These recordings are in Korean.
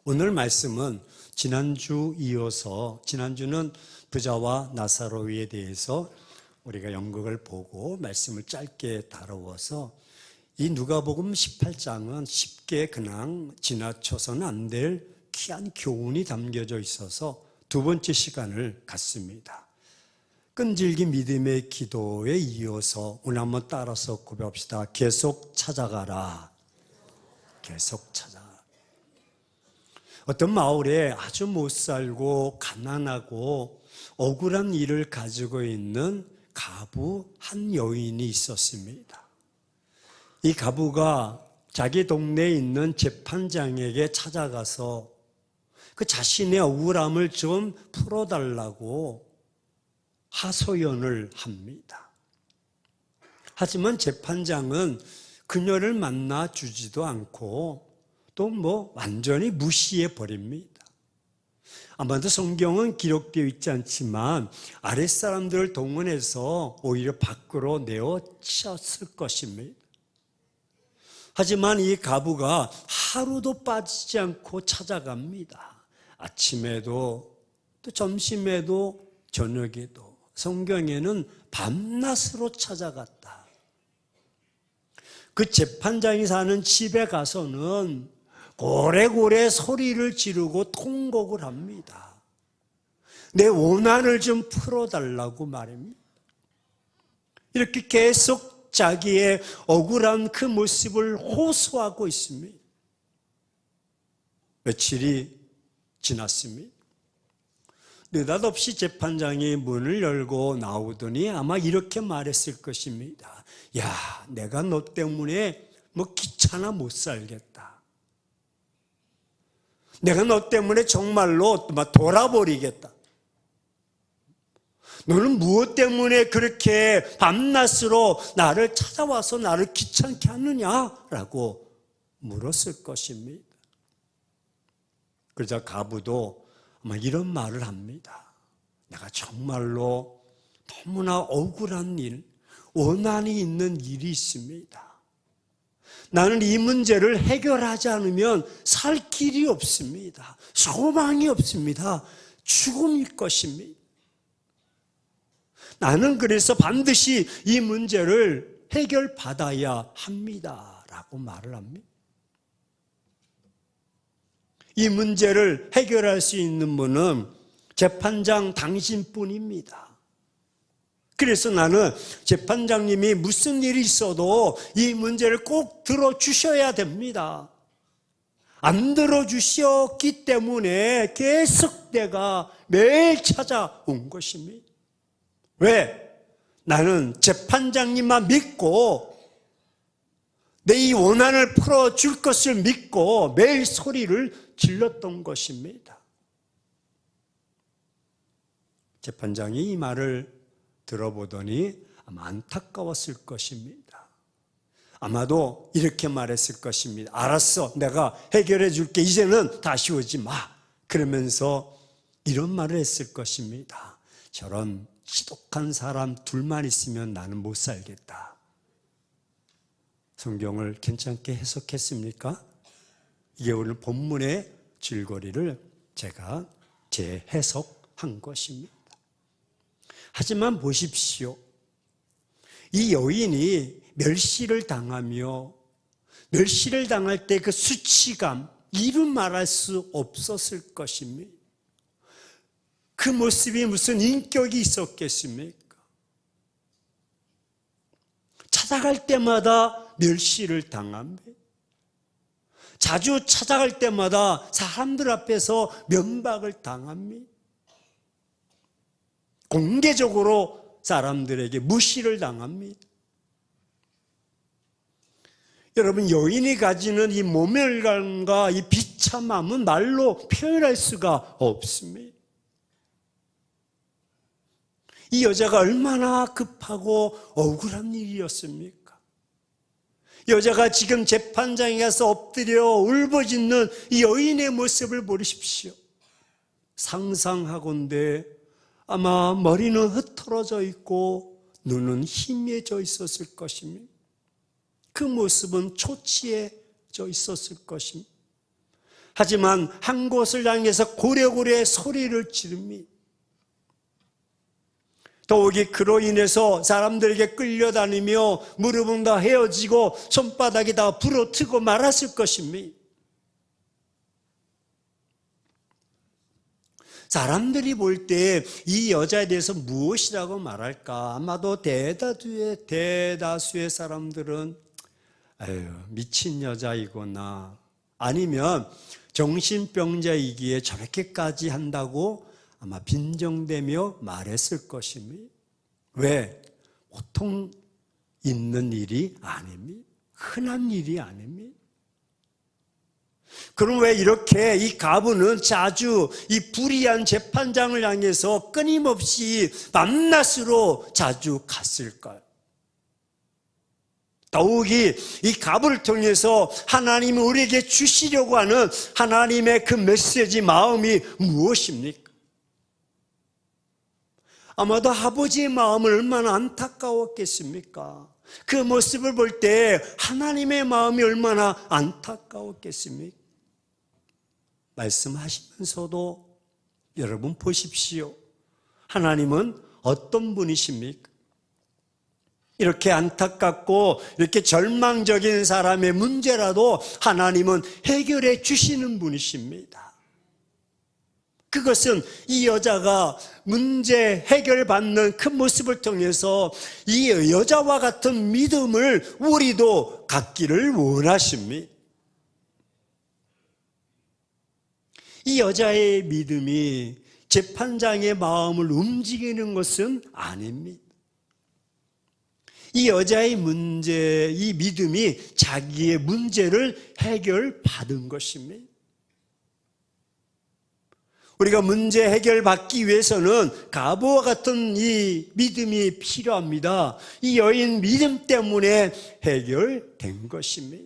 오늘 말씀은 지난주 이어서, 지난주는 부자와 나사로에 대해서 우리가 연극을 보고 말씀을 짧게 다루어서 이 누가복음 18장은 쉽게 그냥 지나쳐서는 안 될 귀한 교훈이 담겨져 있어서 두 번째 시간을 갖습니다. 끈질긴 믿음의 기도에 이어서 오늘 한번 따라서 고백합시다. 계속 찾아가라. 계속 찾아가라. 어떤 마을에 아주 못 살고 가난하고 억울한 일을 가지고 있는 가부 한 여인이 있었습니다. 이 가부가 자기 동네에 있는 재판장에게 찾아가서 그 자신의 억울함을 좀 풀어달라고 하소연을 합니다. 하지만 재판장은 그녀를 만나 주지도 않고 또 완전히 무시해 버립니다. 아마도 성경은 기록되어 있지 않지만 아랫사람들을 동원해서 오히려 밖으로 내어치웠을 것입니다. 하지만 이 가부가 하루도 빠지지 않고 찾아갑니다. 아침에도 또 점심에도 저녁에도. 성경에는 밤낮으로 찾아갔다. 그 재판장이 사는 집에 가서는 고래고래 소리를 지르고 통곡을 합니다. 내 원한을 좀 풀어달라고 말입니다. 이렇게 계속 자기의 억울한 그 모습을 호소하고 있습니다. 며칠이 지났습니다. 느닷없이 재판장이 문을 열고 나오더니 아마 이렇게 말했을 것입니다. 야, 내가 너 때문에 귀찮아 못 살겠다. 내가 너 때문에 정말로 돌아버리겠다. 너는 무엇 때문에 그렇게 밤낮으로 나를 찾아와서 나를 귀찮게 하느냐라고 물었을 것입니다. 그러자 가부도 아마 이런 말을 합니다. 내가 정말로 너무나 억울한 일, 원한이 있는 일이 있습니다. 나는 이 문제를 해결하지 않으면 살 길이 없습니다. 소망이 없습니다. 죽음일 것입니다. 나는 그래서 반드시 이 문제를 해결받아야 합니다. 라고 말을 합니다. 이 문제를 해결할 수 있는 분은 재판장 당신뿐입니다. 그래서 나는 재판장님이 무슨 일이 있어도 이 문제를 꼭 들어주셔야 됩니다. 안 들어주셨기 때문에 계속 내가 매일 찾아온 것입니다. 왜? 나는 재판장님만 믿고 내 이 원한을 풀어줄 것을 믿고 매일 소리를 질렀던 것입니다. 재판장이 이 말을 들어보더니 아마 안타까웠을 것입니다. 아마도 이렇게 말했을 것입니다. 알았어, 내가 해결해 줄게. 이제는 다시 오지 마. 그러면서 이런 말을 했을 것입니다. 저런 지독한 사람 둘만 있으면 나는 못 살겠다. 성경을 괜찮게 해석했습니까? 이게 오늘 본문의 줄거리를 제가 재해석한 것입니다. 하지만 보십시오. 이 여인이 멸시를 당하며 멸시를 당할 때 그 수치감, 이루 말할 수 없었을 것입니다. 그 모습이 무슨 인격이 있었겠습니까? 찾아갈 때마다 멸시를 당합니다. 자주 찾아갈 때마다 사람들 앞에서 면박을 당합니다. 공개적으로 사람들에게 무시를 당합니다. 여러분, 여인이 가지는 이 모멸감과 이 비참함은 말로 표현할 수가 없습니다. 이 여자가 얼마나 급하고 억울한 일이었습니까? 여자가 지금 재판장에 가서 엎드려 울부짖는 이 여인의 모습을 보십시오. 상상하건대 아마 머리는 흩어져 있고 눈은 희미해져 있었을 것입니다. 그 모습은 초췌해져 있었을 것입니다. 하지만 한 곳을 향해서 고래고래 소리를 지릅니다. 더욱이 그로 인해서 사람들에게 끌려다니며 무릎은 다 헤어지고 손바닥이 다 부러뜨고 말았을 것입니다. 사람들이 볼 때 이 여자에 대해서 무엇이라고 말할까? 아마도 대다수의 사람들은 아유, 미친 여자이거나 아니면 정신병자이기에 저렇게까지 한다고 아마 빈정대며 말했을 것입니다. 왜? 보통 있는 일이 아닙니다. 흔한 일이 아닙니다. 그럼 왜 이렇게 이 가부는 자주 이 불의한 재판장을 향해서 끊임없이 밤낮으로 자주 갔을까요? 더욱이 이 가부를 통해서 하나님이 우리에게 주시려고 하는 하나님의 그 메시지 마음이 무엇입니까? 아마도 아버지의 마음은 얼마나 안타까웠겠습니까? 그 모습을 볼 때 하나님의 마음이 얼마나 안타까웠겠습니까? 말씀하시면서도 여러분 보십시오. 하나님은 어떤 분이십니까? 이렇게 안타깝고 이렇게 절망적인 사람의 문제라도 하나님은 해결해 주시는 분이십니다. 그것은 이 여자가 문제 해결받는 그 모습을 통해서 이 여자와 같은 믿음을 우리도 갖기를 원하십니다. 이 여자의 믿음이 재판장의 마음을 움직이는 것은 아닙니다. 이 여자의 문제, 이 믿음이 자기의 문제를 해결받은 것입니다. 우리가 문제 해결받기 위해서는 가부와 같은 이 믿음이 필요합니다. 이 여인 믿음 때문에 해결된 것입니다.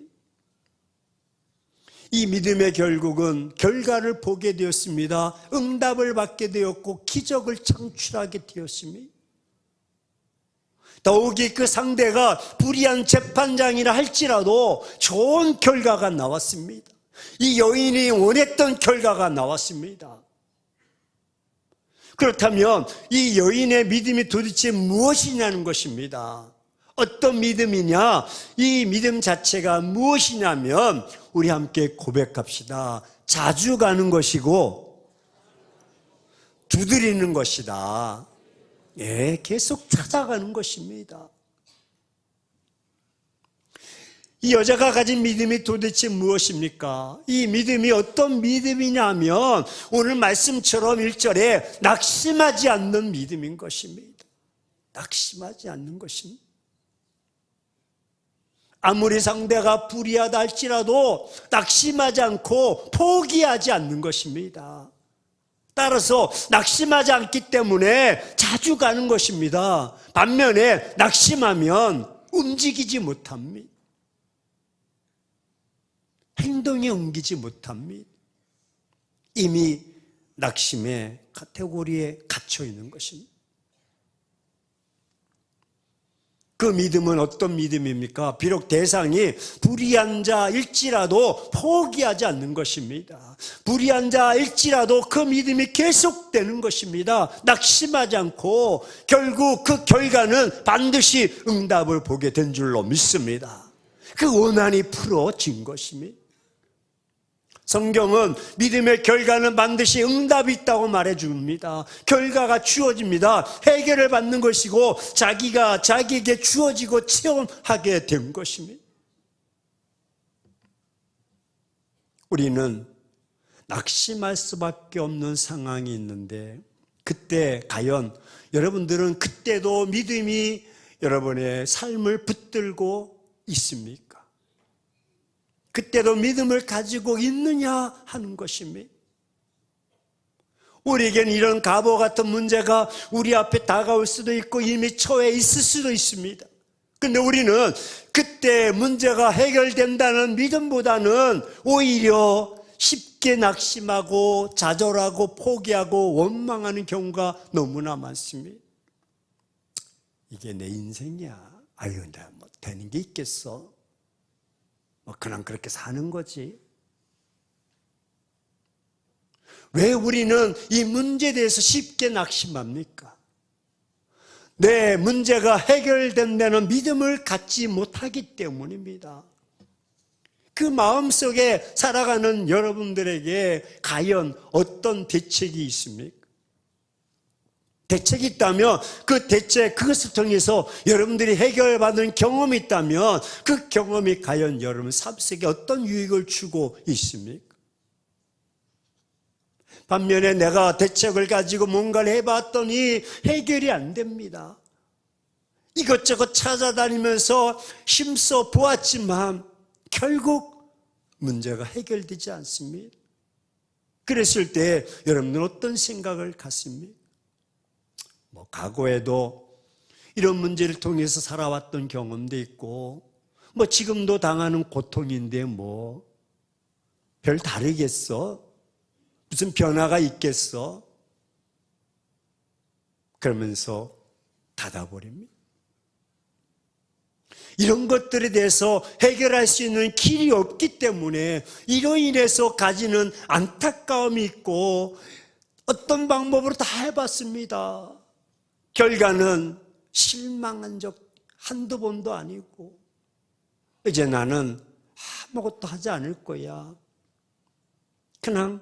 이 믿음의 결국은 결과를 보게 되었습니다. 응답을 받게 되었고 기적을 창출하게 되었습니다. 더욱이 그 상대가 불의한 재판장이라 할지라도 좋은 결과가 나왔습니다. 이 여인이 원했던 결과가 나왔습니다. 그렇다면 이 여인의 믿음이 도대체 무엇이냐는 것입니다. 어떤 믿음이냐? 이 믿음 자체가 무엇이냐면 우리 함께 고백합시다. 자주 가는 것이고 두드리는 것이다. 예, 계속 찾아가는 것입니다. 이 여자가 가진 믿음이 도대체 무엇입니까? 이 믿음이 어떤 믿음이냐면 오늘 말씀처럼 1절에 낙심하지 않는 믿음인 것입니다. 낙심하지 않는 것입니다. 아무리 상대가 불의하다 할지라도 낙심하지 않고 포기하지 않는 것입니다. 따라서 낙심하지 않기 때문에 자주 가는 것입니다. 반면에 낙심하면 움직이지 못합니다. 행동에 옮기지 못합니다. 이미 낙심의 카테고리에 갇혀 있는 것입니다. 그 믿음은 어떤 믿음입니까? 비록 대상이 불의한 자일지라도 포기하지 않는 것입니다. 불의한 자일지라도 그 믿음이 계속되는 것입니다. 낙심하지 않고 결국 그 결과는 반드시 응답을 보게 된 줄로 믿습니다. 그 원한이 풀어진 것입니다. 성경은 믿음의 결과는 반드시 응답이 있다고 말해줍니다. 결과가 주어집니다. 해결을 받는 것이고 자기가 자기에게 주어지고 체험하게 된 것입니다. 우리는 낙심할 수밖에 없는 상황이 있는데 그때 과연 여러분들은 그때도 믿음이 여러분의 삶을 붙들고 있습니까? 그때도 믿음을 가지고 있느냐 하는 것입니다. 우리에게는 이런 가보 같은 문제가 우리 앞에 다가올 수도 있고 이미 처해 있을 수도 있습니다. 그런데 우리는 그때 문제가 해결된다는 믿음보다는 오히려 쉽게 낙심하고 좌절하고 포기하고 원망하는 경우가 너무나 많습니다. 이게 내 인생이야. 아유, 내가 뭐 되는 게 있겠어. 그냥 그렇게 사는 거지. 왜 우리는 이 문제에 대해서 쉽게 낙심합니까? 내 문제가 해결된다는 믿음을 갖지 못하기 때문입니다. 그 마음속에 살아가는 여러분들에게 과연 어떤 대책이 있습니까? 대책이 있다면 그 대책, 그것을 통해서 여러분들이 해결받은 경험이 있다면 그 경험이 과연 여러분 삶 속에 어떤 유익을 주고 있습니까? 반면에 내가 대책을 가지고 뭔가를 해봤더니 해결이 안 됩니다. 이것저것 찾아다니면서 힘써 보았지만 결국 문제가 해결되지 않습니다. 그랬을 때 여러분들은 어떤 생각을 갖습니까? 과거에도 이런 문제를 통해서 살아왔던 경험도 있고 지금도 당하는 고통인데 별 다르겠어? 무슨 변화가 있겠어? 그러면서 닫아버립니다. 이런 것들에 대해서 해결할 수 있는 길이 없기 때문에 이로 인해서 가지는 안타까움이 있고 어떤 방법으로 다 해봤습니다. 결과는 실망한 적 한두 번도 아니고 이제 나는 아무것도 하지 않을 거야. 그냥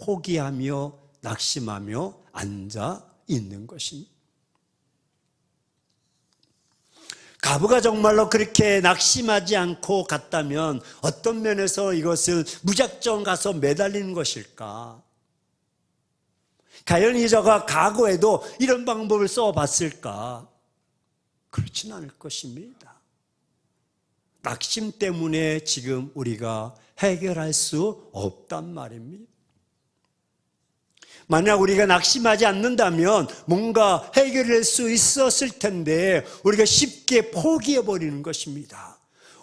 포기하며 낙심하며 앉아 있는 것입니다. 가부가 정말로 그렇게 낙심하지 않고 갔다면 어떤 면에서 이것을 무작정 가서 매달리는 것일까? 과연 이자가 과거에도 이런 방법을 써봤을까? 그렇진 않을 것입니다. 낙심 때문에 지금 우리가 해결할 수 없단 말입니다. 만약 우리가 낙심하지 않는다면 뭔가 해결할 수 있었을 텐데 우리가 쉽게 포기해버리는 것입니다.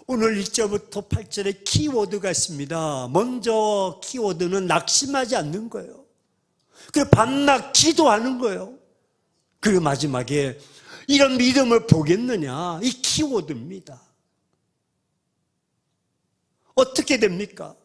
오늘 1절부터 8절에 키워드가 있습니다. 먼저 키워드는 낙심하지 않는 거예요. 그리고 반낙 기도하는 거예요. 그리고 마지막에 이런 믿음을 보겠느냐, 이 키워드입니다. 어떻게 됩니까?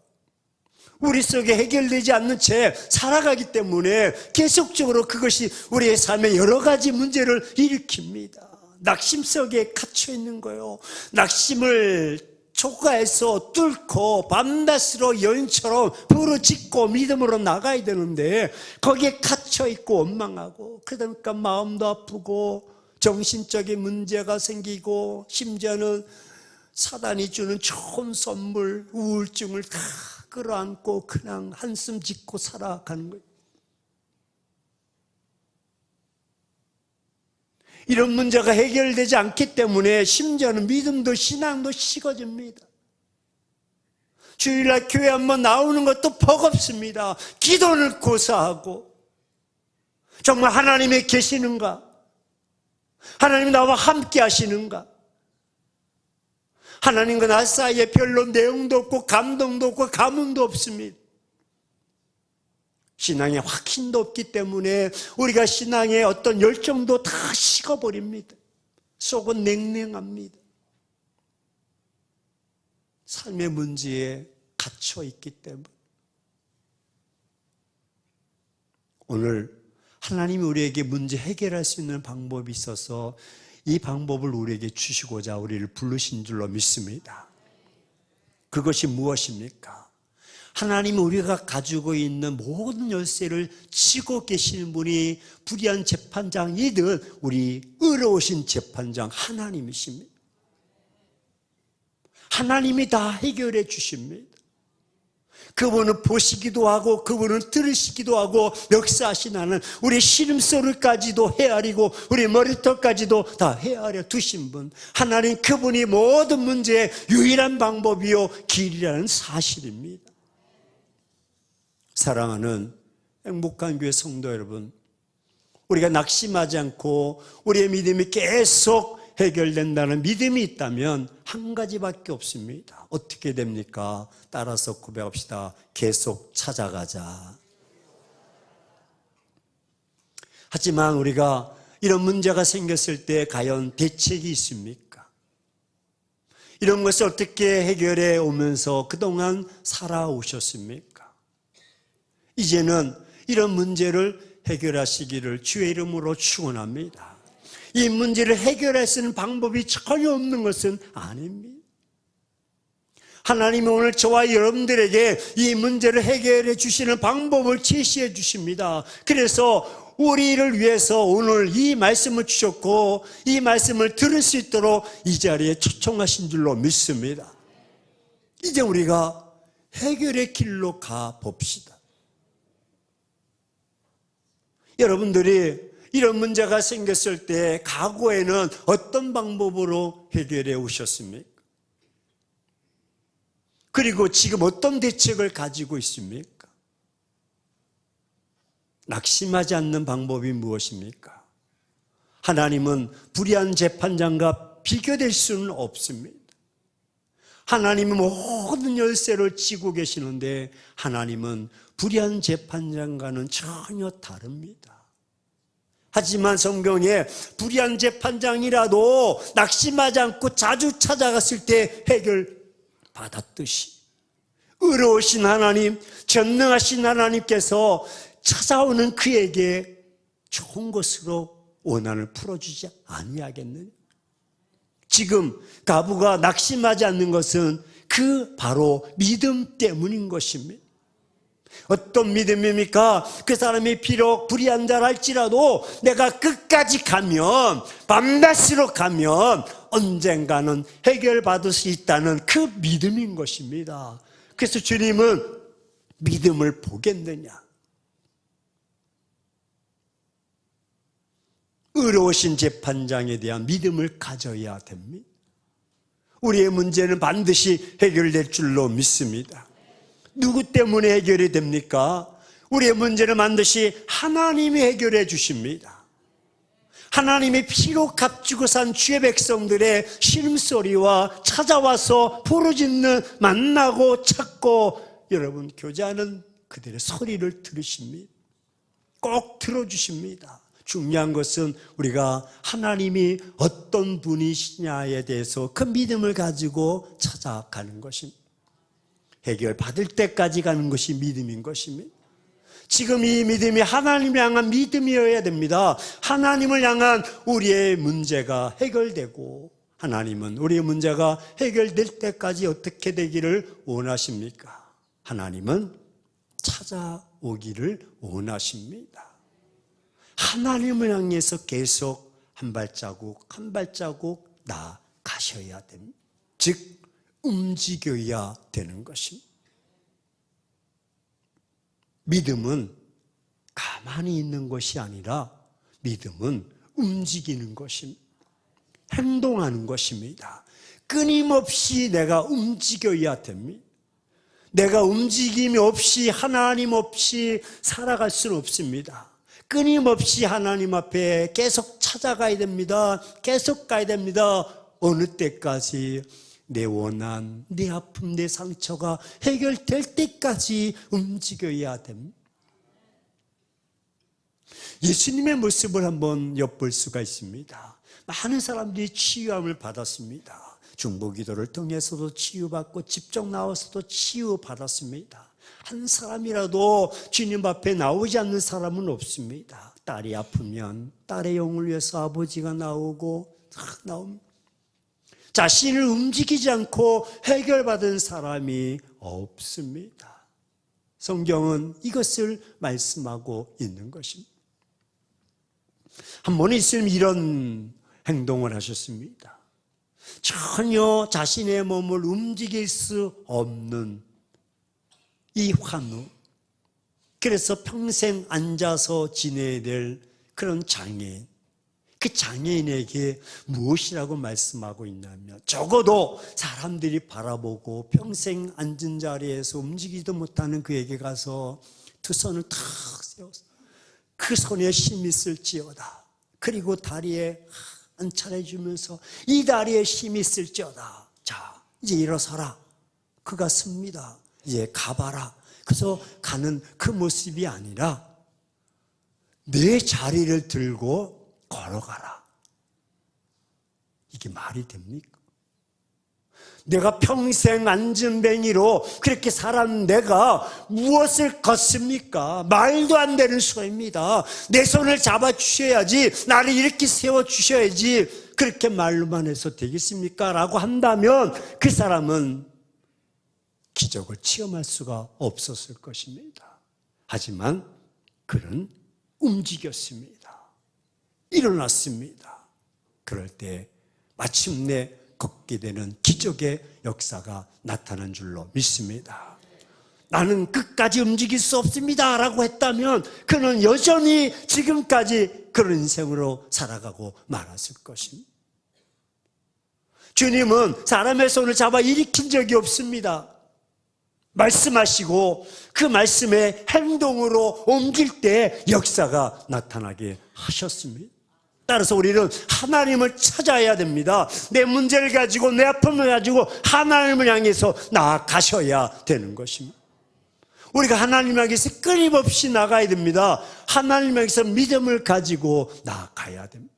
우리 속에 해결되지 않는 채 살아가기 때문에 계속적으로 그것이 우리의 삶에 여러 가지 문제를 일으킵니다. 낙심 속에 갇혀 있는 거예요. 낙심을 초과해서 뚫고 밤낮으로 여인처럼 부르짖고 믿음으로 나가야 되는데 거기에 갇혀 있고 원망하고 그러니까 마음도 아프고 정신적인 문제가 생기고 심지어는 사단이 주는 좋은 선물, 우울증을 다 끌어안고 그냥 한숨 짓고 살아가는 거예요. 이런 문제가 해결되지 않기 때문에 심지어는 믿음도 신앙도 식어집니다. 주일날 교회 한번 나오는 것도 버겁습니다. 기도는 고사하고 정말 하나님이 계시는가? 하나님이 나와 함께 하시는가? 하나님과 나 사이에 별로 내용도 없고 감동도 없고 감흥도 없습니다. 신앙에 확신도 없기 때문에 우리가 신앙의 어떤 열정도 다 식어버립니다. 속은 냉랭합니다. 삶의 문제에 갇혀 있기 때문에 오늘 하나님이 우리에게 문제 해결할 수 있는 방법이 있어서 이 방법을 우리에게 주시고자 우리를 부르신 줄로 믿습니다. 그것이 무엇입니까? 하나님이 우리가 가지고 있는 모든 열쇠를 쥐고 계시는 분이 불의한 재판장이든 우리 의로우신 재판장 하나님이십니다. 하나님이 다 해결해 주십니다. 그분은 보시기도 하고 그분은 들으시기도 하고 역사하시나는 우리 시름소리까지도 헤아리고 우리 머리털까지도 다 헤아려 두신 분 하나님, 그분이 모든 문제의 유일한 방법이요 길이라는 사실입니다. 사랑하는 행복한 교회 성도 여러분, 우리가 낙심하지 않고 우리의 믿음이 계속 해결된다는 믿음이 있다면 한 가지밖에 없습니다. 어떻게 됩니까? 따라서 고백합시다. 계속 찾아가자. 하지만 우리가 이런 문제가 생겼을 때 과연 대책이 있습니까? 이런 것을 어떻게 해결해 오면서 그동안 살아오셨습니까? 이제는 이런 문제를 해결하시기를 주의 이름으로 축원합니다. 이 문제를 해결할 수 있는 방법이 전혀 없는 것은 아닙니다. 하나님이 오늘 저와 여러분들에게 이 문제를 해결해 주시는 방법을 제시해 주십니다. 그래서 우리를 위해서 오늘 이 말씀을 주셨고 이 말씀을 들을 수 있도록 이 자리에 초청하신 줄로 믿습니다. 이제 우리가 해결의 길로 가 봅시다. 여러분들이 이런 문제가 생겼을 때 과거에는 어떤 방법으로 해결해 오셨습니까? 그리고 지금 어떤 대책을 가지고 있습니까? 낙심하지 않는 방법이 무엇입니까? 하나님은 불의한 재판장과 비교될 수는 없습니다. 하나님은 모든 열쇠를 쥐고 계시는데 하나님은 불의한 재판장과는 전혀 다릅니다. 하지만 성경에 불의한 재판장이라도 낙심하지 않고 자주 찾아갔을 때 해결받았듯이 의로우신 하나님, 전능하신 하나님께서 찾아오는 그에게 좋은 것으로 원한을 풀어주지 아니하겠느냐? 지금 가부가 낙심하지 않는 것은 그 바로 믿음 때문인 것입니다. 어떤 믿음입니까? 그 사람이 비록 불의한 자라 할지라도 내가 끝까지 가면, 밤낮으로 가면 언젠가는 해결받을 수 있다는 그 믿음인 것입니다. 그래서 주님은 믿음을 보겠느냐? 의로우신 재판장에 대한 믿음을 가져야 됩니다. 우리의 문제는 반드시 해결될 줄로 믿습니다. 누구 때문에 해결이 됩니까? 우리의 문제는 반드시 하나님이 해결해 주십니다. 하나님이 피로 값주고 산 주의 백성들의 신음소리와 찾아와서 부르짖는 만나고 찾고 여러분 교제하는 그들의 소리를 들으십니다. 꼭 들어주십니다. 중요한 것은 우리가 하나님이 어떤 분이시냐에 대해서 그 믿음을 가지고 찾아가는 것입니다. 해결받을 때까지 가는 것이 믿음인 것입니다. 지금 이 믿음이 하나님을 향한 믿음이어야 됩니다. 하나님을 향한 우리의 문제가 해결되고 하나님은 우리의 문제가 해결될 때까지 어떻게 되기를 원하십니까? 하나님은 찾아오기를 원하십니다. 하나님을 향해서 계속 한 발자국 한 발자국 나아가셔야 됩니다. 즉 움직여야 되는 것입니다. 믿음은 가만히 있는 것이 아니라 믿음은 움직이는 것입니다. 행동하는 것입니다. 끊임없이 내가 움직여야 됩니다. 내가 움직임이 없이 하나님 없이 살아갈 수는 없습니다. 끊임없이 하나님 앞에 계속 찾아가야 됩니다. 계속 가야 됩니다. 어느 때까지? 내 원한, 내 아픔, 내 상처가 해결될 때까지 움직여야 됩니다. 예수님의 모습을 한번 엿볼 수가 있습니다. 많은 사람들이 치유함을 받았습니다. 중보기도를 통해서도 치유받고 직접 나와서도 치유받았습니다. 한 사람이라도 주님 앞에 나오지 않는 사람은 없습니다. 딸이 아프면 딸의 영을 위해서 아버지가 나오고 나옵니다. 자신을 움직이지 않고 해결받은 사람이 없습니다. 성경은 이것을 말씀하고 있는 것입니다. 한 번 예수님이 이런 행동을 하셨습니다. 전혀 자신의 몸을 움직일 수 없는 이 환우, 그래서 평생 앉아서 지내야 될 그런 장애인, 그 장애인에게 무엇이라고 말씀하고 있냐면 적어도 사람들이 바라보고 평생 앉은 자리에서 움직이지도 못하는 그에게 가서 두 손을 탁 세워서 그 손에 힘이 있을지어다. 그리고 다리에 한 차례 주면서 이 다리에 힘이 있을지어다. 자, 이제 일어서라. 그가 씁니다. 이제 가봐라. 그래서 가는 그 모습이 아니라 내 자리를 들고 걸어가라. 이게 말이 됩니까? 내가 평생 안전뱅이로 그렇게 살았는 내가 무엇을 걷습니까? 말도 안 되는 소리입니다. 내 손을 잡아주셔야지, 나를 이렇게 세워주셔야지, 그렇게 말로만 해서 되겠습니까? 라고 한다면 그 사람은 기적을 체험할 수가 없었을 것입니다. 하지만 그는 움직였습니다. 일어났습니다. 그럴 때 마침내 걷게 되는 기적의 역사가 나타난 줄로 믿습니다. 나는 끝까지 움직일 수 없습니다 라고 했다면 그는 여전히 지금까지 그런 인생으로 살아가고 말았을 것입니다. 주님은 사람의 손을 잡아 일으킨 적이 없습니다. 말씀하시고 그 말씀의 행동으로 옮길 때 역사가 나타나게 하셨습니다. 따라서 우리는 하나님을 찾아야 됩니다. 내 문제를 가지고 내 아픔을 가지고 하나님을 향해서 나아가셔야 되는 것입니다. 우리가 하나님 향해서 끊임없이 나가야 됩니다. 하나님 향해서 믿음을 가지고 나아가야 됩니다.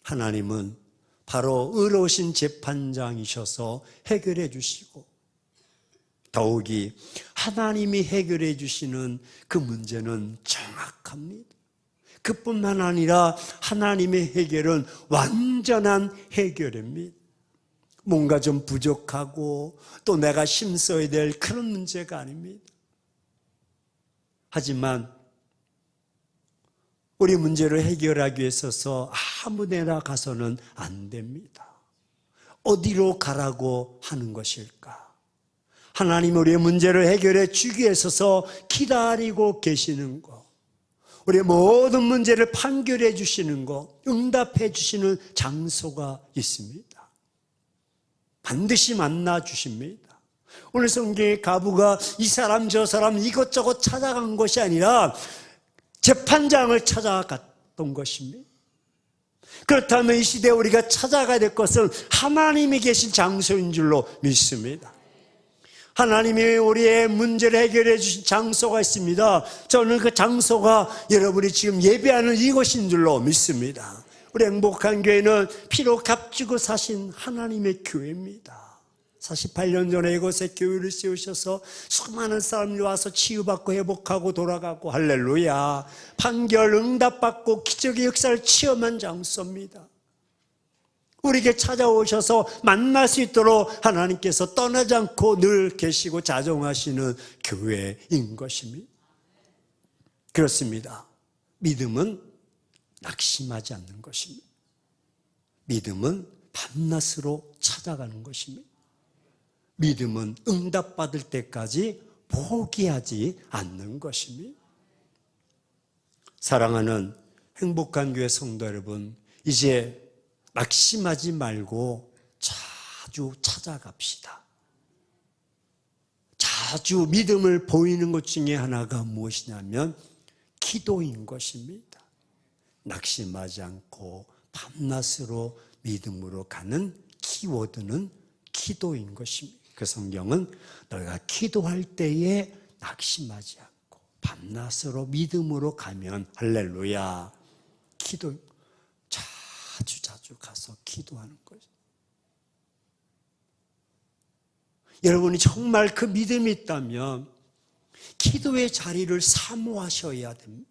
하나님은 바로 의로우신 재판장이셔서 해결해 주시고 더욱이 하나님이 해결해 주시는 그 문제는 정확합니다. 그뿐만 아니라 하나님의 해결은 완전한 해결입니다. 뭔가 좀 부족하고 또 내가 힘써야 될 그런 문제가 아닙니다. 하지만 우리 문제를 해결하기 위해서 아무 데나 가서는 안 됩니다. 어디로 가라고 하는 것일까? 하나님 우리의 문제를 해결해 주기 위해서 기다리고 계시는 것, 우리의 모든 문제를 판결해 주시는 것, 응답해 주시는 장소가 있습니다. 반드시 만나 주십니다. 오늘 성경의 가부가 이 사람 저 사람 이것저것 찾아간 것이 아니라 재판장을 찾아갔던 것입니다. 그렇다면 이 시대에 우리가 찾아가야 될 것은 하나님이 계신 장소인 줄로 믿습니다. 하나님이 우리의 문제를 해결해 주신 장소가 있습니다. 저는 그 장소가 여러분이 지금 예배하는 이곳인 줄로 믿습니다. 우리 행복한 교회는 피로 값주고 사신 하나님의 교회입니다. 48년 전에 이곳에 교회를 세우셔서 수많은 사람들이 와서 치유받고 회복하고 돌아가고 할렐루야, 판결 응답받고 기적의 역사를 체험한 장소입니다. 우리에게 찾아오셔서 만날 수 있도록 하나님께서 떠나지 않고 늘 계시고 자정하시는 교회인 것입니다. 그렇습니다. 믿음은 낙심하지 않는 것입니다. 믿음은 밤낮으로 찾아가는 것입니다. 믿음은 응답받을 때까지 포기하지 않는 것입니다. 사랑하는 행복한 교회 성도 여러분, 이제 낙심하지 말고 자주 찾아갑시다. 자주 믿음을 보이는 것 중에 하나가 무엇이냐면 기도인 것입니다. 낙심하지 않고 밤낮으로 믿음으로 가는 키워드는 기도인 것입니다. 그 성경은 너희가 기도할 때에 낙심하지 않고 밤낮으로 믿음으로 가면 할렐루야, 기도 자주 가서 기도하는 거죠. 여러분이 정말 그 믿음이 있다면 기도의 자리를 사모하셔야 됩니다.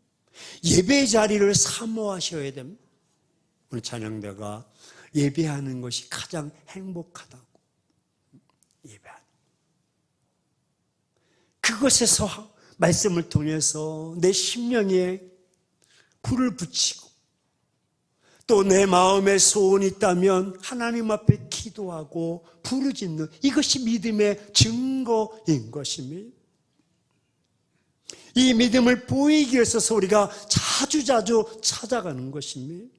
예배의 자리를 사모하셔야 됩니다. 오늘 찬양대가 예배하는 것이 가장 행복하다고. 예배하는 그것에서 말씀을 통해서 내 심령에 불을 붙이고 또 내 마음에 소원이 있다면 하나님 앞에 기도하고 부르짖는 이것이 믿음의 증거인 것입니다. 이 믿음을 보이기 위해서 우리가 자주 찾아가는 것입니다.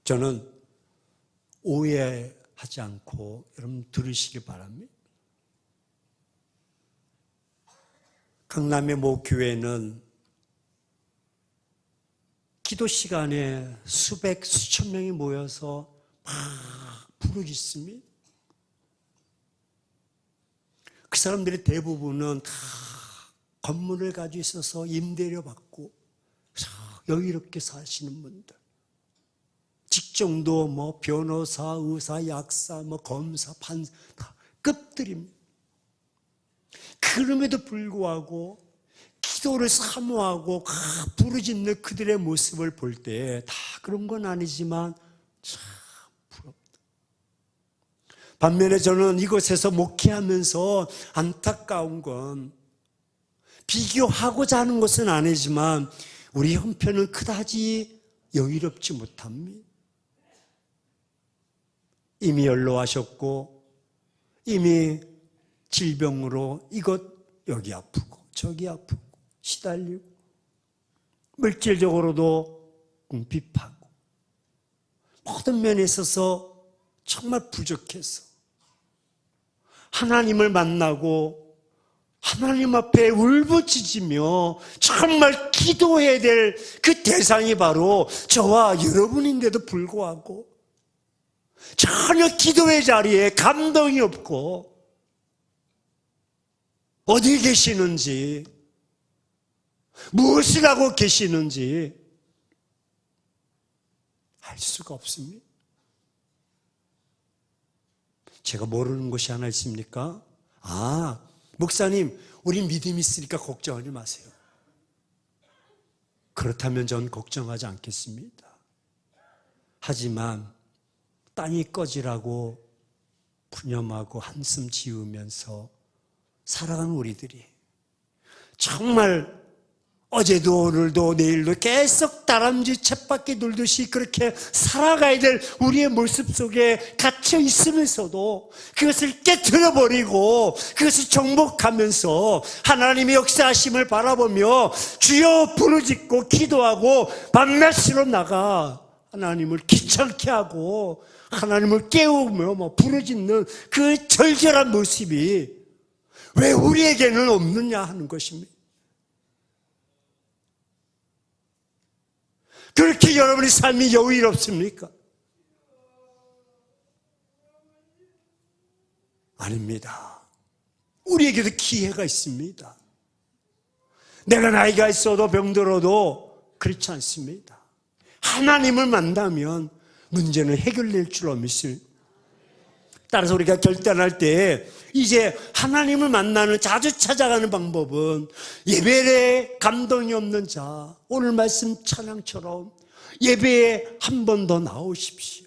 저는 오해하지 않고 여러분 들으시기 바랍니다. 강남의 모 교회는 기도 시간에 수천 명이 모여서 막 부르짖습니다. 그 사람들의 대부분은 다 건물을 가지고 있어서 임대료 받고 여유롭게 사시는 분들, 직종도 뭐 변호사, 의사, 약사, 뭐 검사, 판사 다 급들입니다. 그럼에도 불구하고 기도를 사모하고 부르짖는 그들의 모습을 볼 때 다 그런 건 아니지만 참 부럽다. 반면에 저는 이곳에서 목회하면서 안타까운 건 비교하고자 하는 것은 아니지만 우리 형편은 그다지 여유롭지 못합니다. 이미 연로하셨고 이미 질병으로 이것 여기 아프고 저기 아프고 시달리고 물질적으로도 궁핍하고 모든 면에 있어서 정말 부족해서 하나님을 만나고 하나님 앞에 울부짖으며 정말 기도해야 될 그 대상이 바로 저와 여러분인데도 불구하고 전혀 기도의 자리에 감동이 없고 어디 계시는지 무엇을 하고 계시는지 알 수가 없습니다. 제가 모르는 것이 하나 있습니까? 목사님, 우리 믿음이 있으니까 걱정하지 마세요. 그렇다면 전 걱정하지 않겠습니다. 하지만 땅이 꺼지라고 푸념하고 한숨 지으면서 살아가는 우리들이 정말 어제도 오늘도 내일도 계속 다람쥐 쳇바퀴 돌듯이 그렇게 살아가야 될 우리의 모습 속에 갇혀 있으면서도 그것을 깨트려버리고 그것을 정복하면서 하나님의 역사하심을 바라보며 주여 부르짖고 기도하고 밤낮으로 나가 하나님을 귀찮게 하고 하나님을 깨우며 부르짖는 그 절절한 모습이 왜 우리에게는 없느냐 하는 것입니다. 그렇게 여러분의 삶이 여유롭습니까? 아닙니다. 우리에게도 기회가 있습니다. 내가 나이가 있어도 병들어도 그렇지 않습니다. 하나님을 만나면 문제는 해결될 줄 믿습니다. 따라서 우리가 결단할 때 이제 하나님을 만나는 자주 찾아가는 방법은 예배에 감동이 없는 자, 오늘 말씀 찬양처럼 예배에 한 번 더 나오십시오.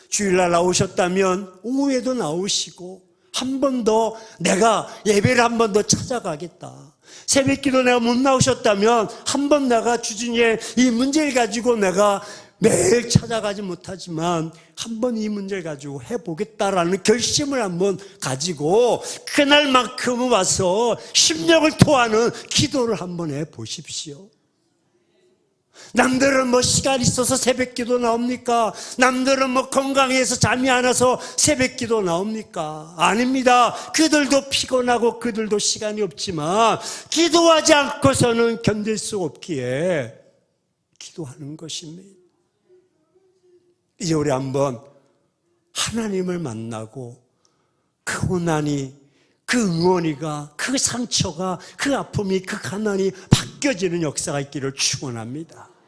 주일날 나오셨다면 오후에도 나오시고 한 번 더 내가 예배를 한 번 더 찾아가겠다. 새벽기도 내가 못 나오셨다면 한 번 내가 주중에 이 문제를 가지고 내가 매일 찾아가지 못하지만 한번 이 문제를 가지고 해보겠다라는 결심을 한번 가지고 그날만큼은 와서 심령을 토하는 기도를 한번 해보십시오. 남들은 뭐 시간 있어서 새벽기도 나옵니까? 남들은 뭐 건강해서 잠이 안 와서 새벽기도 나옵니까? 아닙니다. 그들도 피곤하고 그들도 시간이 없지만 기도하지 않고서는 견딜 수 없기에 기도하는 것입니다. 이제 우리 한번 하나님을 만나고 그 고난이, 그 응원이가, 그 상처가, 그 아픔이, 그 가난이 바뀌어지는 역사가 있기를 축원합니다.